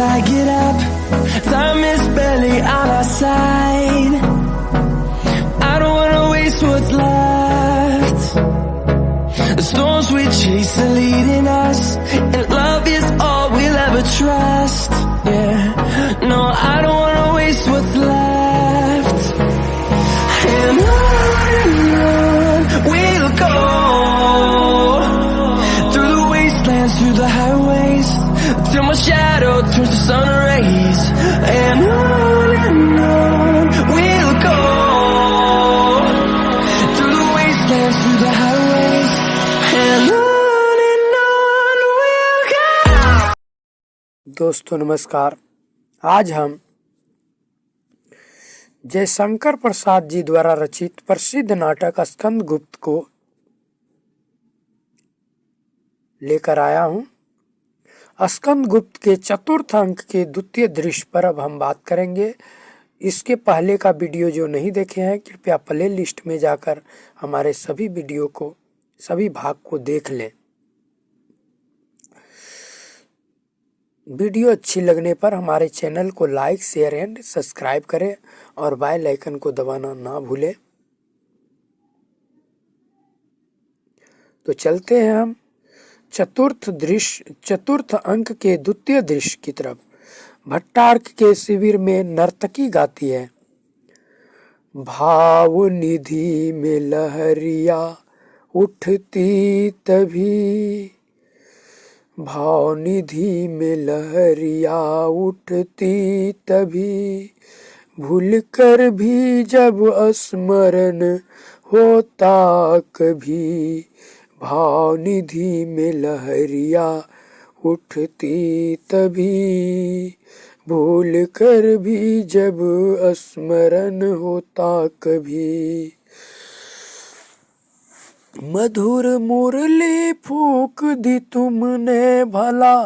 I get up. Time is barely on our side. I don't wanna waste what's left. The storms we chase are leading us, and love is all we'll ever trust. Yeah, no, I don't wanna waste what's left. And on we'll go, through the wastelands, through the highways, till my shadow turns to sun rays. And on we'll go, through the wastelands, through the highways, and on we'll go. दोस्तों नमस्कार। आज हम जयशंकर प्रसाद जी द्वारा रचित प्रसिद्ध नाटक स्कंदगुप्त को लेकर आया हूँ। स्कंदगुप्त के चतुर्थ अंक के द्वितीय दृश्य पर अब हम बात करेंगे। इसके पहले का वीडियो जो नहीं देखे हैं, कृपया प्ले लिस्ट में जाकर हमारे सभी वीडियो को, सभी भाग को देख लें। वीडियो अच्छी लगने पर हमारे चैनल को लाइक, शेयर एंड सब्सक्राइब करें और बेल आइकन को दबाना ना भूलें। तो चलते हैं हम चतुर्थ अंक के द्वितीय दृश्य की तरफ। भट्टार्क के शिविर में नर्तकी गाती है। भाव निधि में लहरिया उठती तभी, भाव निधि में लहरिया उठती तभी, भूल कर भी जब स्मरण होता कभी, भाव निधि में लहरिया उठती तभी, भूल कर भी जब स्मरण होता कभी। मधुर मुरली फूक दी तुमने भला,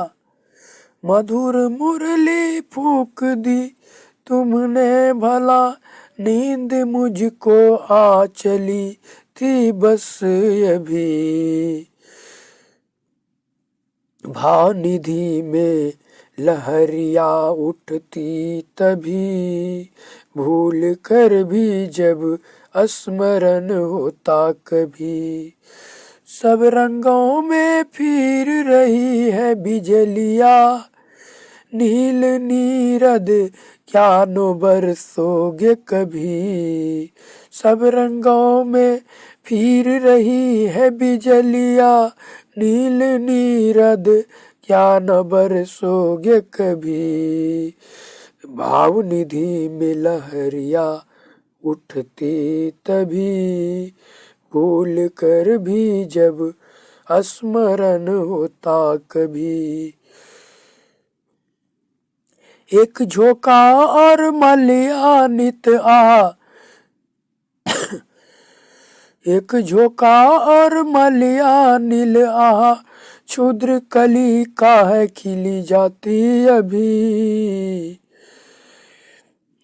मधुर मुरली फूक दी तुमने भला, नींद मुझको आ चली थी बस अभी, भाव निधि में लहरिया उठती तभी, भूल कर भी जब स्मरण होता कभी। सब रंगों में फिर रही है बिजलिया, नील नीरद क्या नो बरसोगे कभी, सब रंगों में फिर रही है बिजलिया, नील नीरद क्या न बरसोगे कभी, भाव निधि में लहरिया उठती तभी, भूल कर भी जब स्मरण होता कभी। एक झोंका और मल्यानित आ, एक झोंका और मल्यानिल आ, क्षुद्र कली का है खिली जाती अभी,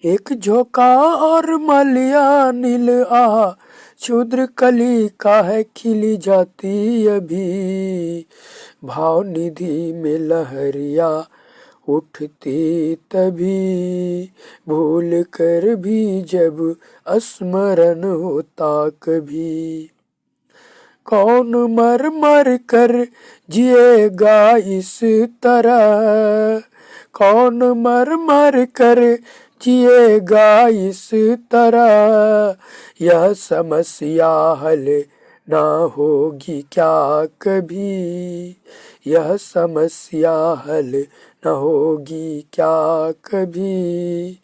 एक झोंका और मल्यानिल आ, क्षुद्र कली का है खिली जाती अभी, भाव निधि में लहरिया उठती तभी, भूल कर भी जब स्मरण होता कभी। कौन मर मर कर जिएगा इस तरह, कौन मर मर कर जिएगा इस तरह, यह समस्या हल ना होगी क्या कभी, यह समस्या हल न होगी क्या कभी,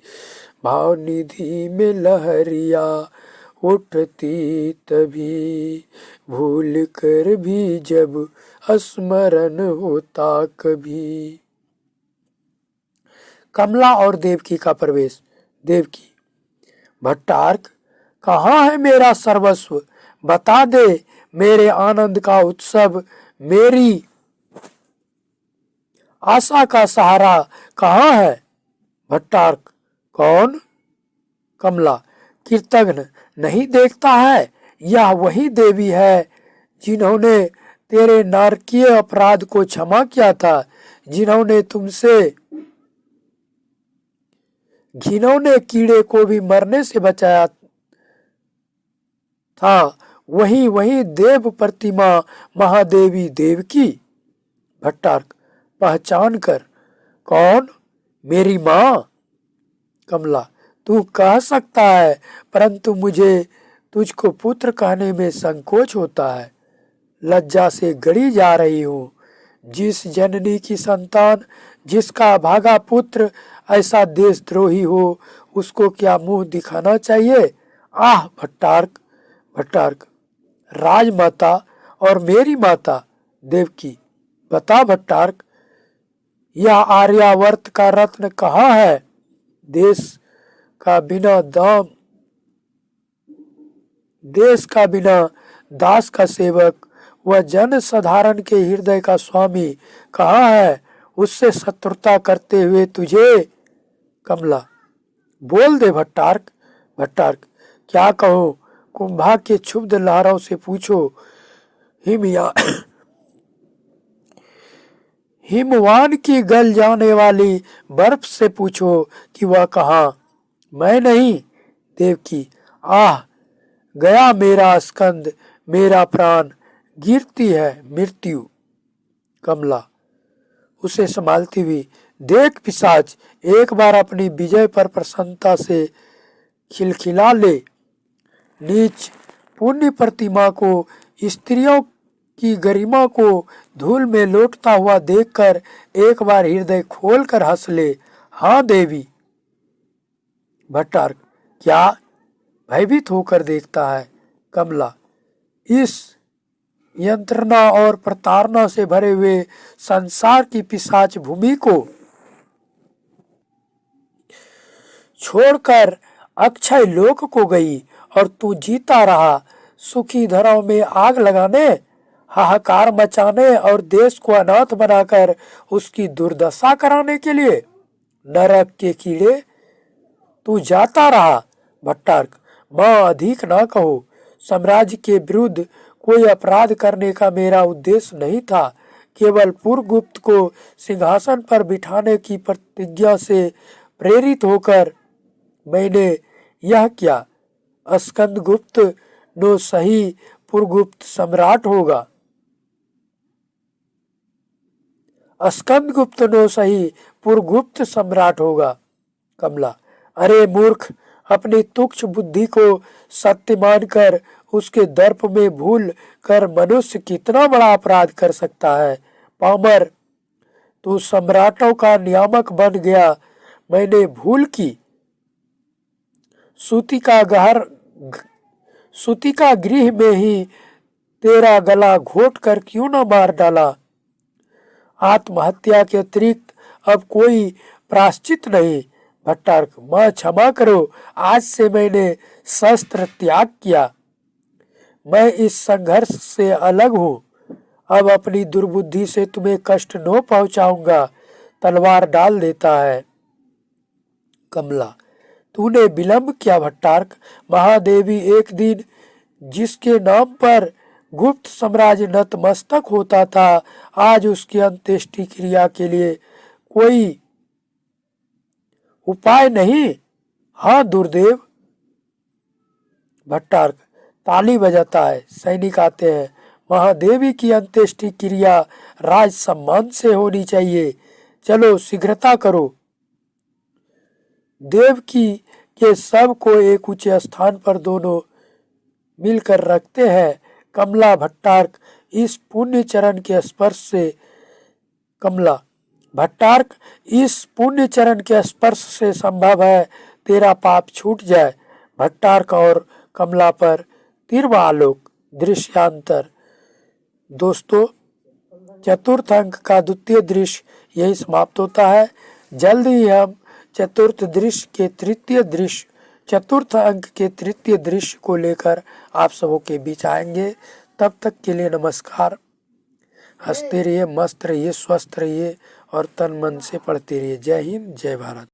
भाव निधि में लहरिया उठती तभी, भूल कर भी जब स्मरण होता कभी। कमला और देवकी का प्रवेश। देवकी, भट्टार्क कहाँ है मेरा सर्वस्व, बता दे मेरे आनंद का उत्सव, मेरी आशा का सहारा कहाँ है। भट्टार्क, कौन। कमला, कृतघ्न नहीं देखता है, यह वही देवी है जिन्होंने तेरे नारकीय अपराध को क्षमा किया था, जिन्होंने तुमसे घिनौने कीड़े को भी मरने से बचाया था। वही वही देव प्रतिमा महादेवी देवकी। भट्टार्क पहचान कर, कौन? मेरी माँ। कमला तू कह सकता है, परंतु मुझे तुझको पुत्र कहने में संकोच होता है। लज्जा से गड़ी जा रही हूँ। जिस जननी की संतान, जिसका भागा पुत्र ऐसा देशद्रोही हो, उसको क्या मुंह दिखाना चाहिए? आह भट्टार्क। भट्टार्क राजमाता और मेरी माता देवकी, बता भट्टार्क, यह आर्यावर्त का रत्न कहाँ है? देश का बिना दास का सेवक, वह जन साधारण के हृदय का स्वामी कहाँ है? उससे शत्रुता करते हुए तुझे। कमला बोल दे भट्टार्क। भट्टार्क क्या कहो? कुंभा के क्षुब्ध लहरों से पूछो, हिमवान की गल जाने वाली बर्फ से पूछो कि वह कहाँ। मैं नहीं। देवकी आह, गया मेरा स्कंद, मेरा प्राण, गिरती है मृत्यु। कमला उसे संभालती हुई, देख पिशाच, एक बार अपनी विजय पर प्रसन्नता से खिलखिला ले। नीच पुण्य प्रतिमा को, स्त्रियों की गरिमा को धूल में लौटता हुआ देखकर एक बार हृदय खोलकर हंस ले। हाँ देवी। भट्टार्क क्या? भयभीत होकर देखता है। कमला इस यंत्रणा और प्रताड़ना से भरे हुए संसार की पिशाच भूमि को छोड़कर अक्षय लोक को गई और तू जीता रहा, सुखी धराओं में आग लगाने, हाहाकार मचाने और देश को अनाथ बनाकर उसकी दुर्दशा कराने के लिए। नरक के कीड़े, तू जाता रहा। भट्टार्क माँ अधिक ना कहो। साम्राज्य के विरुद्ध कोई अपराध करने का मेरा उद्देश्य नहीं था। केवल पुरगुप्त को सिंहासन पर बिठाने की प्रतिज्ञा से प्रेरित होकर मैंने यह किया। स्कंदगुप्त नो सही पुरगुप्त सम्राट होगा। स्कंदगुप्त नो सही पुरगुप्त सम्राट होगा। कमला अरे मूर्ख, अपनी तुच्छ बुद्धि को सत्य मानकर उसके दर्प में भूल कर मनुष्य कितना बड़ा अपराध कर सकता है। पामर, तू सम्राटों का नियामक बन गया, मैंने भूल की। सूतिका गृह में ही तेरा गला घोट कर क्यों न मार डाला। आत्महत्या के अतिरिक्त अब कोई प्रायश्चित नहीं। भट्टार्क माँ क्षमा करो, आज से मैंने शस्त्र त्याग किया। मैं इस संघर्ष से अलग हूँ। अब अपनी दुर्बुद्धि से तुम्हें कष्ट न पहुंचाऊंगा। तलवार डाल देता है। कमला तूने विलंब किया भट्टार्क। महादेवी एक दिन जिसके नाम पर गुप्त साम्राज्य नतमस्तक होता था, आज उसकी अंत्येष्टि क्रिया के लिए कोई उपाय नहीं। हाँ दुर्देव। भट्टार्क ताली बजाता है। सैनिक आते हैं। महादेवी की अंत्येष्टि क्रिया राज सम्मान से होनी चाहिए। चलो शीघ्रता करो। देवकी के शव को एक ऊंचे स्थान पर दोनों मिलकर रखते हैं। कमला भट्टार्क इस पुण्य चरण के स्पर्श से संभव है तेरा पाप छूट जाए। भट्टार्क और कमला पर तीव्र आलोक। दृश्यांतर। दोस्तों, चतुर्थ अंक का द्वितीय दृश्य यही समाप्त होता है। जल्द ही हम चतुर्थ अंक के तृतीय दृश्य को लेकर आप सबों के बीच आएंगे। तब तक के लिए नमस्कार। हंसते रहिए, मस्त रहिए, स्वस्थ रहिए और तन मन से पढ़ते रहिए। जय हिंद, जय भारत।